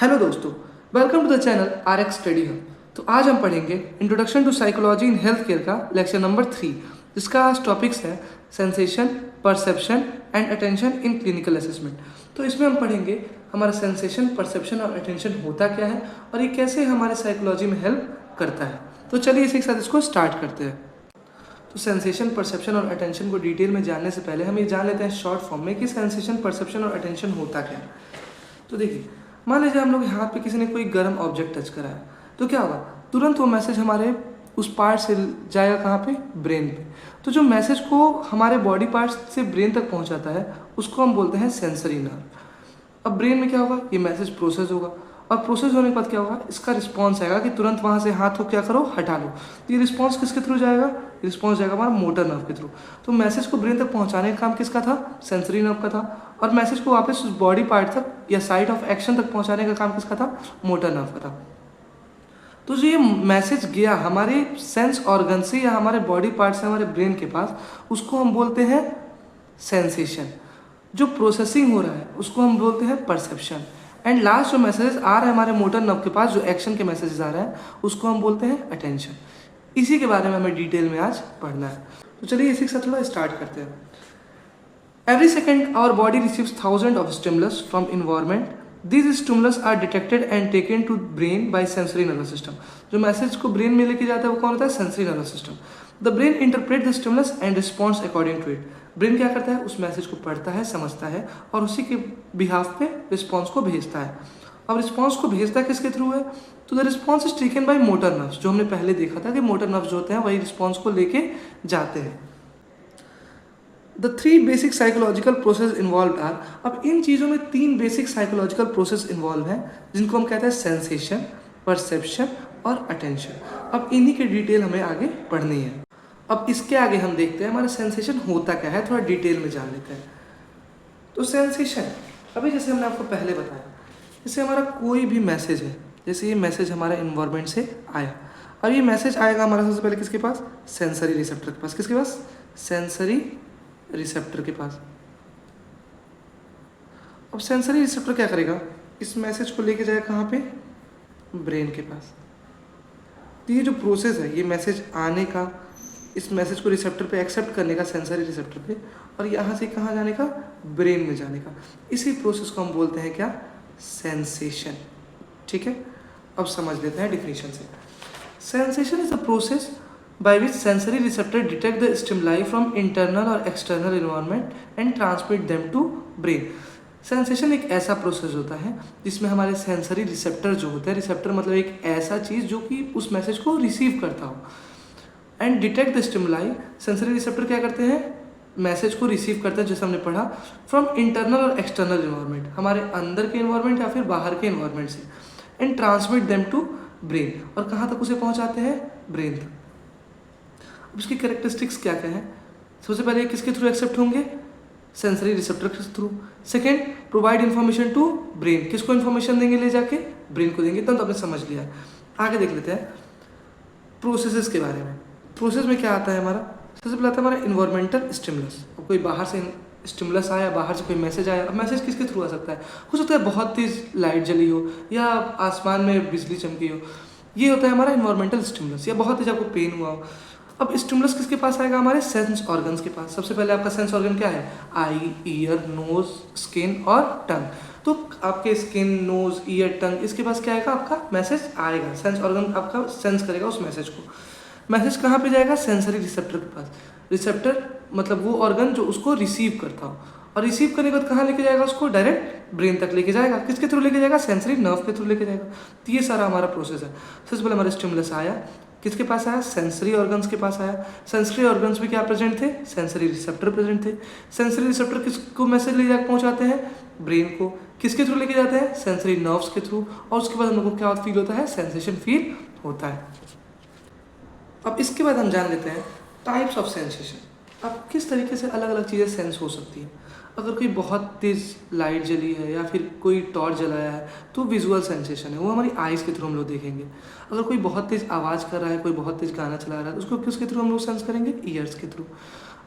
Hello दोस्तों, welcome to the channel RX study hub. तो आज हम पढ़ेंगे introduction to psychology in health care का लेक्चर नंबर 3, जिसका आज टॉपिक्स है sensation, perception and attention in clinical assessment. तो इसमें हम पढ़ेंगे हमारा सेंसेशन, परसेप्शन और अटेंशन होता क्या है और ये कैसे हमारे साइकोलॉजी में हेल्प करता है। तो चलिए इसी के साथ इसको स्टार्ट करते हैं। तो सेंसेशन, परसेप्शन और अटेंशन को डिटेल में जानने से पहले हम ये जान लेते हैं शॉर्ट फॉर्म में कि सेंसेशन, परसेप्शन और अटेंशन होता क्या है। तो देखिए, मान लीजिए हम लोग हाथ पे किसी ने कोई गर्म ऑब्जेक्ट टच करा है, तो क्या होगा, तुरंत वो मैसेज हमारे उस पार्ट से जाएगा कहाँ पे, ब्रेन पे। तो जो मैसेज को हमारे बॉडी पार्ट से ब्रेन तक पहुँचाता है उसको हम बोलते हैं सेंसरी नर्व। अब ब्रेन में क्या होगा, ये मैसेज प्रोसेस होगा और प्रोसेस होने के बाद क्या होगा, इसका रिस्पॉन्स आएगा कि तुरंत वहाँ से हाथ को क्या करो, हटा लो। तो ये रिस्पॉन्स किसके थ्रू जाएगा, रिस्पॉन्स जाएगा हमारा मोटर नर्व के थ्रू। तो मैसेज को ब्रेन तक पहुँचाने का काम किसका था, सेंसरी नर्व का था। और मैसेज को वापस उस बॉडी पार्ट तक या साइट ऑफ एक्शन तक पहुँचाने का काम किसका था, मोटर नर्व का था। तो जो ये मैसेज गया हमारे सेंस ऑर्गन से या हमारे बॉडी पार्ट से हमारे ब्रेन के पास, उसको हम बोलते हैं सेंसेशन। जो प्रोसेसिंग हो रहा है उसको हम बोलते हैं परसेप्शन। एंड लास्ट जो मैसेजेस आ रहा है हमारे मोटर नर्व के पास, जो एक्शन के मैसेजेस आ रहे हैं, उसको हम बोलते हैं अटेंशन। इसी के बारे में हमें डिटेल में आज पढ़ना है। तो चलिए इसी के साथ थोड़ा स्टार्ट करते हैं। Every second, our body receives thousands of stimulus from environment. These stimulus are detected and taken to brain by sensory nervous system. जो मैसेज को ब्रेन में लेके जाता है वो कौन होता है, sensory nervous system. The brain interpret the stimulus and response according to it. Brain क्या करता है, उस मैसेज को पढ़ता है, समझता है और उसी के बिहाफ पे रिस्पॉन्स को भेजता है। अब रिस्पॉन्स को भेजता किसके थ्रू है, तो the response is taken by motor nerves. जो हमने पहले देखा था कि मोटर नर्व्स जो होते हैं वही रिस्पॉन्स को लेके जाते हैं। The 3 basic psychological process involve are. अब इन चीज़ों में 3 बेसिक साइकोलॉजिकल प्रोसेस इन्वॉल्व हैं, जिनको हम कहते हैं सेंसेशन, परसेप्शन और अटेंशन। अब इन्हीं के डिटेल हमें आगे पढ़नी है। अब इसके आगे हम देखते हैं हमारा सेंसेशन होता क्या है, थोड़ा डिटेल में जान लेते हैं। तो सेंसेशन, अभी जैसे हमने आपको पहले बताया, जैसे हमारा कोई भी मैसेज है, जैसे ये मैसेज हमारा इन्वायरमेंट से आया। अब ये मैसेज आएगा हमारा सबसे पहले किसके पास, सेंसरी रिसेप्टर के पास। किसके पास, सेंसरी रिसेप्टर के पास। अब सेंसरी रिसेप्टर क्या करेगा, इस मैसेज को लेके जाएगा कहाँ पे, ब्रेन के पास। तो ये जो प्रोसेस है, ये मैसेज आने का, इस मैसेज को रिसेप्टर पे एक्सेप्ट करने का, सेंसरी रिसेप्टर पे, और यहाँ से कहाँ जाने का, ब्रेन में जाने का, इसी प्रोसेस को हम बोलते हैं क्या, सेंसेशन। ठीक है, अब समझ लेते हैं डिफिनीशन से। Sensation is the process by which sensory receptor detect the stimuli from internal or external environment and transmit them to brain. Sensation एक ऐसा प्रोसेस होता है जिसमें हमारे सेंसरी रिसेप्टर जो होते हैं, रिसेप्टर मतलब एक ऐसा चीज़ जो कि उस मैसेज को रिसीव करता हो, and detect the stimuli. Sensory receptor क्या करते हैं, मैसेज को रिसीव करते हैं, जैसे हमने पढ़ा, फ्रॉम इंटरनल और एक्सटर्नल इन्वायरमेंट, हमारे अंदर के इन्वायरमेंट या फिर बाहर के इन्वायरमेंट से, and transmit them to brain, और कहाँ तक उसे पहुँचाते हैं, ब्रेन तक। अब इसकी कैरेक्टरिस्टिक्स क्या क्या है, सबसे पहले किसके थ्रू एक्सेप्ट होंगे, सेंसरी रिसेप्टर के through. Second, provide information to brain, किसको इन्फॉर्मेशन देंगे, ले जाके ब्रेन को देंगे। तो आपने समझ लिया। आगे देख लेते हैं प्रोसेसेस के बारे में। प्रोसेस में क्या आता है हमारा, सबसे पहले आता है हमारा इन्वायरमेंटल स्टिमुलस। अब कोई बाहर से स्टिमुलस आया, बाहर से कोई मैसेज आया। अब मैसेज किसके थ्रू आ सकता है, हो सकता है बहुत तेज लाइट जली हो या आसमान में बिजली चमकी हो, ये होता है हमारा इन्वायरमेंटल स्टिमुलस। या बहुत तेज आपको पेन हुआ हो। अब स्टिमुलस किसके पास आएगा, हमारे सेंस ऑर्गन्स के पास। सबसे पहले आपका सेंस ऑर्गन क्या है, आई, ईयर, नोज, स्किन और टंग। तो आपके स्किन, नोज, ईयर, टंग, इसके पास क्या आएगा, आपका मैसेज आएगा। सेंस ऑर्गन आपका सेंस करेगा उस मैसेज को। मैसेज कहाँ पे जाएगा, सेंसरी रिसेप्टर के पास। रिसेप्टर मतलब वो ऑर्गन जो उसको रिसीव करता हो, और रिसीव करने के बाद कहाँ लेके जाएगा, उसको डायरेक्ट ब्रेन तक लेके जाएगा। किसके थ्रू लेके जाएगा, सेंसरी नर्व के थ्रू लेके जाएगा। तो ये सारा हमारा प्रोसेस है। सबसे पहले हमारा स्टिमुलस आया, किसके पास आया, सेंसरी ऑर्गन्स के पास आया। सेंसरी ऑर्गन्स में क्या प्रेजेंट थे, सेंसरी रिसेप्टर प्रेजेंट थे। सेंसरी रिसेप्टर किसको मैसेज ले जाकर पहुंचाते हैं, ब्रेन को। किसके थ्रू लेके जाते हैं, सेंसरी नर्व्स के थ्रू। और उसके बाद हम लोग को क्या फील होता है, सेंसेशन फील होता है। अब इसके बाद हम जान लेते हैं टाइप्स ऑफ सेंसेशन। अब किस तरीके से अलग अलग चीज़ें सेंस हो सकती हैं। अगर कोई बहुत तेज़ लाइट जली है या फिर कोई टॉर्च जलाया है तो विजुअल सेंसेशन है, वो हमारी आइज़ के थ्रू हम लोग देखेंगे। अगर कोई बहुत तेज़ आवाज़ कर रहा है, कोई बहुत तेज़ गाना चला रहा है, तो उसको किसके थ्रू हम लोग सेंस करेंगे, ईयर्स के थ्रू।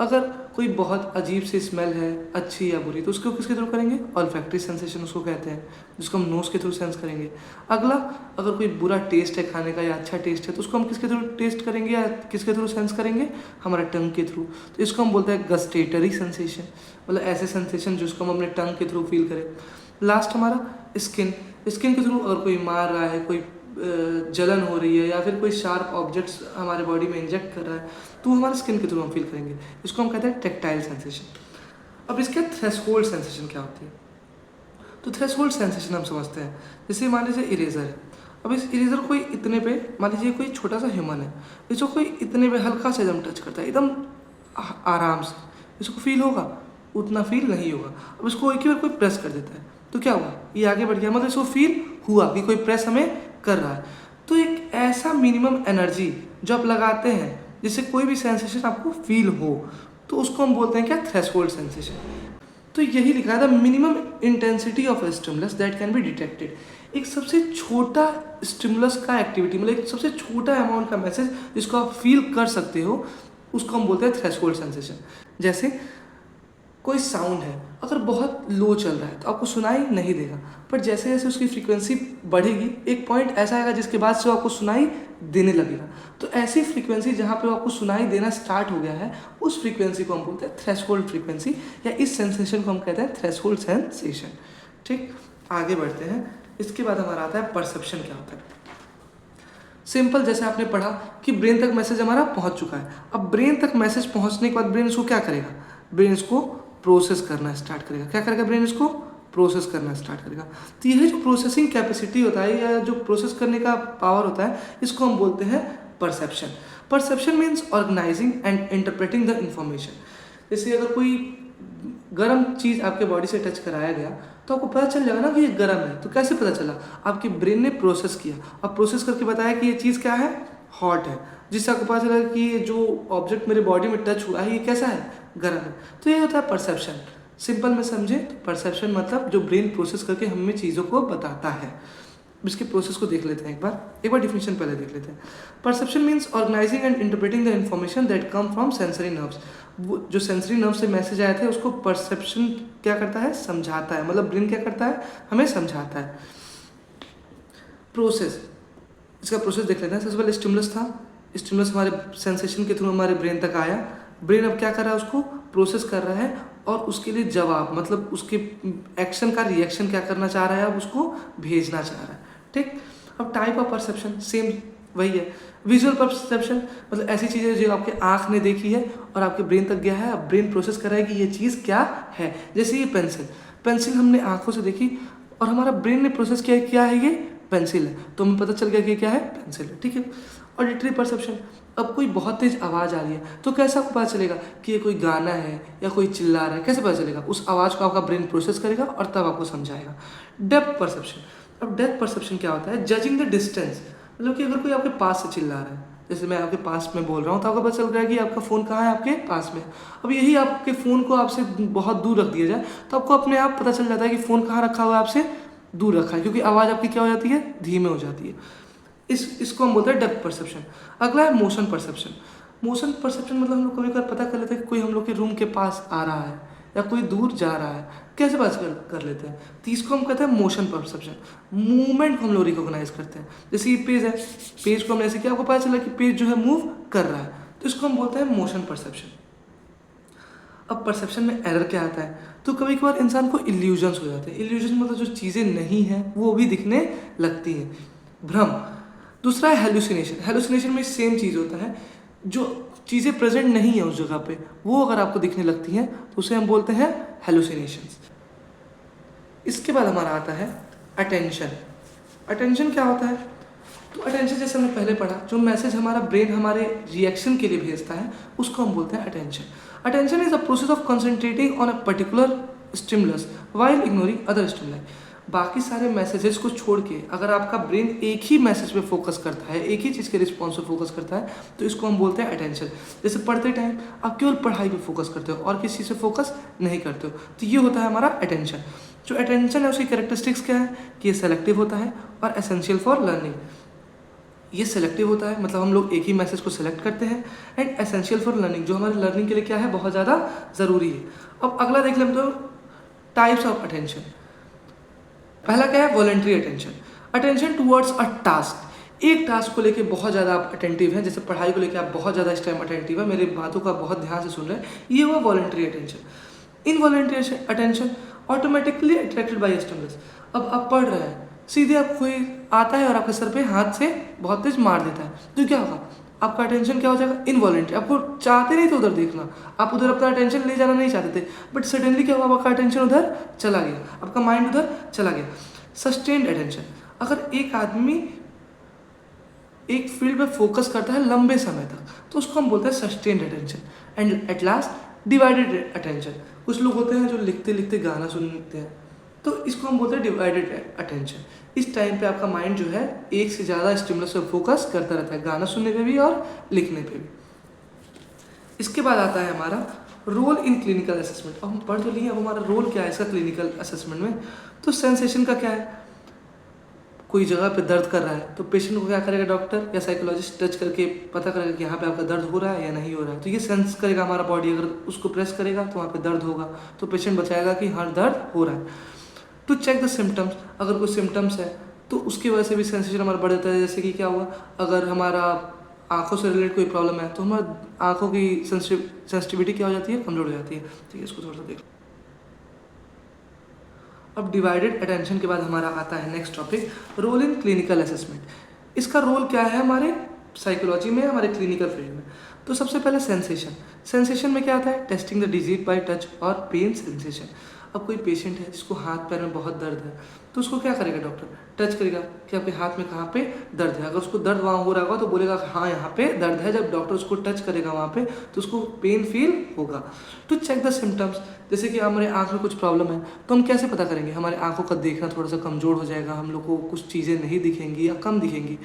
अगर कोई बहुत अजीब सी स्मेल है, अच्छी या बुरी, तो उसको किसके थ्रू करेंगे? ऑल्फैक्टरी सेंसेशन उसको कहते हैं, जिसको हम नोज़ के थ्रू सेंस करेंगे। अगला, अगर कोई बुरा टेस्ट है खाने का या अच्छा टेस्ट है, तो उसको हम किसके थ्रू टेस्ट करेंगे या किसके थ्रू सेंस करेंगे? हमारा टंग के थ्रू। तो इसको हम बोलते हैं गस्टेटरी सेंसेशन, मतलब ऐसे सेंसेशन जिसको हम अपने टंग के थ्रू फील करें। लास्ट हमारा स्किन के थ्रू, अगर कोई मार रहा है, कोई जलन हो रही है या फिर कोई शार्प ऑब्जेक्ट्स हमारे बॉडी में इंजेक्ट कर रहा है, तो हमारे स्किन के थ्रू हम फील करेंगे। इसको हम कहते हैं टेक्टाइल सेंसेशन। अब इसके थ्रेशोल्ड सेंसेशन क्या होती है? तो थ्रेशोल्ड सेंसेशन हम समझते हैं, जैसे मान लीजिए इरेजर है। अब इस इरेजर को कोई इतने पे, मान लीजिए कोई छोटा सा ह्यूमन है, इसको कोई इतने पे हल्का सा एकदम टच करता है, एकदम आराम से, इसको फील होगा? उतना फील नहीं होगा। अब इसको एक ही बार कोई प्रेस कर देता है, तो क्या हुआ? ये आगे बढ़ गया, मतलब इसको फील हुआ कि कोई प्रेस हमें कर रहा है। तो एक ऐसा मिनिमम एनर्जी जो आप लगाते हैं जिससे कोई भी सेंसेशन आपको फील हो, तो उसको हम बोलते हैं क्या? Threshold sensation. तो यही लिखा है, the minimum intensity of a stimulus that can be detected. एक सबसे छोटा स्टिमुलस का एक्टिविटी, मतलब एक सबसे छोटा अमाउंट का मैसेज जिसको आप फील कर सकते हो, उसको हम बोलते हैं थ्रेशोल्ड सेंसेशन। जैसे कोई साउंड है, अगर बहुत लो चल रहा है तो आपको सुनाई नहीं देगा, पर जैसे जैसे उसकी फ्रीक्वेंसी बढ़ेगी, एक पॉइंट ऐसा आएगा जिसके बाद से वो आपको सुनाई देने लगेगा। तो ऐसी फ्रीक्वेंसी जहाँ पे आपको सुनाई देना स्टार्ट हो गया है, उस फ्रीक्वेंसी को हम बोलते हैं थ्रेशोल्ड फ्रीक्वेंसी, या इस सेंसेशन को हम कहते हैं थ्रेशोल्ड सेंसेशन। ठीक, आगे बढ़ते हैं। इसके बाद हमारा आता है परसेप्शन क्या होता है। सिंपल, जैसे आपने पढ़ा कि ब्रेन तक मैसेज हमारा पहुंच चुका है। अब ब्रेन तक मैसेज पहुंचने के बाद ब्रेन इसको क्या करेगा? ब्रेन इसको प्रोसेस करना स्टार्ट करेगा। क्या करेगा? ब्रेन इसको प्रोसेस करना स्टार्ट करेगा। तो यह जो प्रोसेसिंग कैपेसिटी होता है या जो प्रोसेस करने का पावर होता है, इसको हम बोलते हैं perception. Perception means organising and interpreting the information. जैसे अगर कोई गर्म चीज़ आपके बॉडी से टच कराया गया, तो आपको पता चल जाएगा ना कि ये गर्म है। तो कैसे पता चला? आपके ब्रेन ने प्रोसेस किया, अब प्रोसेस करके बताया कि ये चीज़ क्या है? हॉट है, जिससे आपको पता चला कि ये जो ऑब्जेक्ट मेरे बॉडी में टच हुआ है, ये कैसा है? गर्म है। तो ये होता है परसेप्शन। सिंपल में समझे तो परसेप्शन मतलब जो ब्रेन प्रोसेस करके हमें चीज़ों को बताता है। इसके प्रोसेस को देख लेते हैं एक बार डिफिनेशन पहले देख लेते हैं। Perception means organising and interpreting the information that come from sensory nerves. वो जो सेंसरी नर्व से मैसेज आए थे उसको परसेप्शन क्या करता है? समझाता है। मतलब ब्रेन क्या करता है? हमें समझाता है। प्रोसेस, इसका प्रोसेस देख लेते हैं। सबसे पहले स्टिमुलस था, स्टिमुलस हमारे सेंसेशन के थ्रू हमारे ब्रेन तक आया। ब्रेन अब क्या कर रहा है? उसको प्रोसेस कर रहा है और उसके लिए जवाब, मतलब उसके एक्शन का रिएक्शन क्या करना चाह रहा है? अब उसको भेजना चाह रहा है। ठीक, अब टाइप ऑफ परसेप्शन सेम वही है। विजुअल परसेप्शन मतलब ऐसी चीज़ें जो आपके आँख ने देखी है और आपके ब्रेन तक गया है, अब ब्रेन प्रोसेस कर रहा है कि ये चीज़ क्या है। जैसे ये पेंसिल हमने आँखों से देखी और हमारा ब्रेन ने प्रोसेस किया क्या है? ये पेंसिल है, तो हमें पता चल गया कि क्या है? पेंसिल है। ठीक है। ऑडिटरी परसेप्शन, अब कोई बहुत तेज आवाज़ आ रही है तो कैसे आपको पता चलेगा कि ये कोई गाना है या कोई चिल्ला रहा है? कैसे पता चलेगा? उस आवाज़ को आपका ब्रेन प्रोसेस करेगा और तब आपको समझाएगा। डेप्थ परसेप्शन, अब डेप्थ परसेप्शन क्या होता है? जजिंग द डिस्टेंस, मतलब कि अगर कोई आपके पास से चिल्ला रहा है, जैसे मैं आपके पास में बोल रहा हूँ तो आपको पता चल रहा है कि आपका फ़ोन कहाँ है? आपके पास में। अब यही आपके फ़ोन को आपसे बहुत दूर रख दिया जाए तो आपको अपने आप पता चल जाता है कि फ़ोन कहाँ रखा हुआ है, आपसे दूर रखा है, क्योंकि आवाज़ आपकी क्या हो जाती है? धीमे हो जाती है। इसको हम बोलते हैं डेप्थ परसेप्शन। अगला है मोशन परसेप्शन। मोशन परसेप्शन मतलब हम लोग कभी कभी पता कर लेते हैं कि कोई हम लोग के रूम के पास आ रहा है या कोई दूर जा रहा है, कैसे पता कर लेते हैं? तो इसको हम कहते हैं मोशन परसेप्शन। मूवमेंट को हम लोग रिकॉग्नाइज करते हैं। जैसे ये पेज है, पेज को हमने ऐसे किया, आपको पता चला कि पेज जो है मूव कर रहा है, तो इसको हम बोलते हैं मोशन परसेप्शन। अब परसेप्शन में एरर क्या आता है? तो कभी कभार इंसान को इल्यूजन्स हो जाते हैं। इल्यूजन मतलब जो चीज़ें नहीं हैं वो भी दिखने लगती हैं, भ्रम। दूसरा है हेलुसिनेशन। हेलुसिनेशन में सेम चीज़ होता है, जो चीज़ें प्रेजेंट नहीं है उस जगह पे वो अगर आपको दिखने लगती हैं तो उसे हम बोलते हैं हेलुसिनेशंस। इसके बाद हमारा आता है अटेंशन। अटेंशन क्या होता है? तो अटेंशन जैसे हमने पहले पढ़ा, जो मैसेज हमारा ब्रेन हमारे रिएक्शन के लिए भेजता है उसको हम बोलते हैं attention. Attention is a process of concentrating on a particular stimulus while ignoring other stimuli. बाकी सारे मैसेजेस को छोड़ के अगर आपका ब्रेन एक ही मैसेज पे फोकस करता है, एक ही चीज़ के रिस्पॉन्स पे फोकस करता है, तो इसको हम बोलते हैं अटेंशन। जैसे पढ़ते टाइम आप केवल पढ़ाई पे फोकस करते हो और किसी चीज़ पे फोकस नहीं करते हो, तो ये होता है हमारा अटेंशन। जो अटेंशन है उसकी कैरेक्टरिस्टिक्स क्या है? कि ये सेलेक्टिव होता है और एसेंशियल फॉर लर्निंग। ये सेलेक्टिव होता है, मतलब हम लोग एक ही मैसेज को सेलेक्ट करते हैं। एंड एसेंशियल फॉर लर्निंग, जो हमारे लर्निंग के लिए क्या है, बहुत ज़्यादा ज़रूरी है। अब अगला देख लेते हो टाइप्स ऑफ अटेंशन। पहला क्या है, voluntary attention. Attention towards a task, एक टास्क को लेके बहुत ज़्यादा आप अटेंटिव हैं, जैसे पढ़ाई को लेके आप बहुत ज़्यादा इस टाइम अटेंटिव है, मेरी बातों का बहुत ध्यान से सुन रहे हैं, ये हुआ voluntary attention. Involuntary attention, automatically attracted by stimulus. अब आप पढ़ रहे हैं, सीधे आप कोई आता है और आपके सर पे हाथ से बहुत तेज मार देता है, तो क्या होगा, आपका अटेंशन क्या हो जाएगा, इनवॉलंटरी। आपको चाहते नहीं थे उधर देखना, आप उधर अपना अटेंशन ले जाना नहीं चाहते थे, बट सडनली क्या हुआ, आपका अटेंशन उधर चला गया, आपका माइंड उधर चला गया। सस्टेन्ड अटेंशन, अगर एक आदमी एक फील्ड में फोकस करता है लंबे समय तक, तो उसको हम बोलते हैं sustained attention. And at last divided attention, कुछ लोग होते हैं जो लिखते लिखते गाना सुनते हैं, तो इसको हम बोलते हैं डिवाइडेड अटेंशन। इस टाइम पे आपका माइंड जो है एक से ज़्यादा स्टिमुलस पे फोकस करता रहता है, गाना सुनने पे भी और लिखने पे भी। इसके बाद आता है हमारा रोल इन क्लिनिकल असेसमेंट। अब हम पढ़ तो लिए, अब हमारा रोल क्या है इसका क्लिनिकल असेसमेंट में। तो सेंसेशन का क्या है, कोई जगह पे दर्द कर रहा है तो पेशेंट को क्या करेगा, डॉक्टर या साइकोलॉजिस्ट टच करके पता करेगा कि यहाँ पे आपका दर्द हो रहा है या नहीं हो रहा है, तो ये सेंस करेगा हमारा बॉडी, अगर उसको प्रेस करेगा तो वहाँ पे दर्द होगा, तो पेशेंट बताएगा कि हाँ दर्द हो रहा है। टू चेक द सिम्टम्स, अगर कोई सिम्टम्स है तो उसकी वजह से भी सेंसेशन हमारा बढ़ जाता है। जैसे कि क्या हुआ, अगर हमारा आंखों से रिलेटेड कोई प्रॉब्लम है तो हमारी आंखों की सेंसिटिविटी क्या हो जाती है, कमजोर हो जाती है। ठीक है, इसको थोड़ा सा देख। अब डिवाइडेड अटेंशन के बाद हमारा आता है next topic, role in clinical assessment. इसका रोल क्या है हमारे साइकोलॉजी में, हमारे क्लिनिकल फील्ड में। तो सबसे पहले सेंसेशन, सेंसेशन में क्या आता है, testing the disease bye touch और पेन सेंसेशन। अब कोई पेशेंट है जिसको हाथ पैर में बहुत दर्द है, तो उसको क्या करेगा, डॉक्टर टच करेगा कि आपके हाथ में कहाँ पे दर्द है। अगर उसको दर्द वहाँ हो रहा होगा तो बोलेगा हाँ यहाँ पे दर्द है। जब डॉक्टर उसको टच करेगा वहाँ पे तो उसको पेन फील होगा। टू चेक द सिम्टम्स, जैसे कि हमारे आँख में कुछ प्रॉब्लम है तो हम कैसे पता करेंगे, हमारे आँखों का देखना थोड़ा सा कमज़ोर हो जाएगा, हम लोग को कुछ चीज़ें नहीं दिखेंगी या कम दिखेंगी।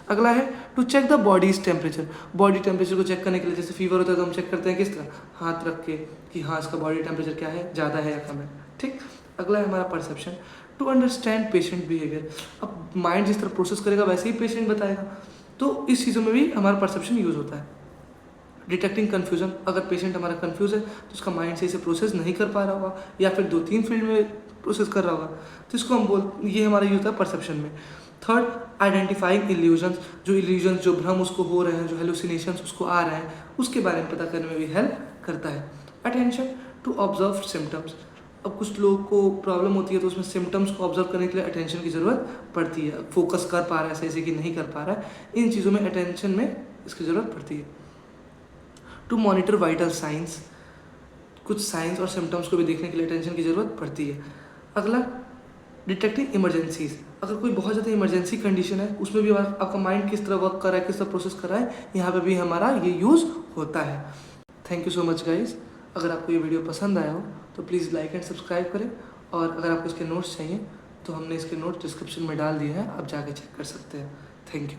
अगला है to check the body's temperature, body temperature को चेक करने के लिए जैसे फीवर होता है तो हम चेक करते हैं किस तरह, हाथ रख के कि हाँ इसका बॉडी टेम्परेचर क्या है, ज़्यादा है या कम है। ठीक, अगला है हमारा perception, to understand patient behaviour. अब माइंड जिस तरह प्रोसेस करेगा वैसे ही पेशेंट बताएगा, तो इस चीज़ों में भी हमारा परसेप्शन यूज़ होता है। डिटेक्टिंग कन्फ्यूजन, अगर पेशेंट हमारा कन्फ्यूज है तो उसका माइंड से इसे प्रोसेस नहीं कर पा रहा होगा या फिर 2-3 फील्ड में प्रोसेस कर रहा होगा, तो इसको हम ये हमारा यूज होता है परसेप्शन में। थर्ड, आइडेंटिफाइंग इल्यूजन्स, जो इल्यूजन्स जो भ्रम उसको हो रहे हैं, जो हेलुसिनेशंस उसको आ रहे हैं, उसके बारे में पता करने में भी हेल्प करता है। अटेंशन टू ऑब्जर्व सिम्टम्स, अब कुछ लोगों को प्रॉब्लम होती है तो उसमें सिम्टम्स को ऑब्जर्व करने के लिए अटेंशन की ज़रूरत पड़ती है, फोकस कर पा रहा है ऐसे कि नहीं कर पा रहा है, इन चीज़ों में अटेंशन में इसकी ज़रूरत पड़ती है। टू मॉनिटर वाइटल साइंस, कुछ साइंस और सिम्टम्स को भी देखने के लिए अटेंशन की ज़रूरत पड़ती है। अगला, डिटेक्टिंग इमरजेंसीज, अगर कोई बहुत ज़्यादा इमरजेंसी कंडीशन है उसमें भी आपका माइंड किस तरह वर्क कर रहा है, किस तरह प्रोसेस कर रहा है, यहाँ पे भी हमारा ये यूज़ होता है। Thank you so much guys. अगर आपको ये वीडियो पसंद आया हो तो प्लीज़ लाइक एंड सब्सक्राइब करें, और अगर आपको इसके नोट्स चाहिए तो हमने इसके नोट्स डिस्क्रिप्शन में डाल दिए हैं, आप जाके चेक कर सकते हैं। Thank you.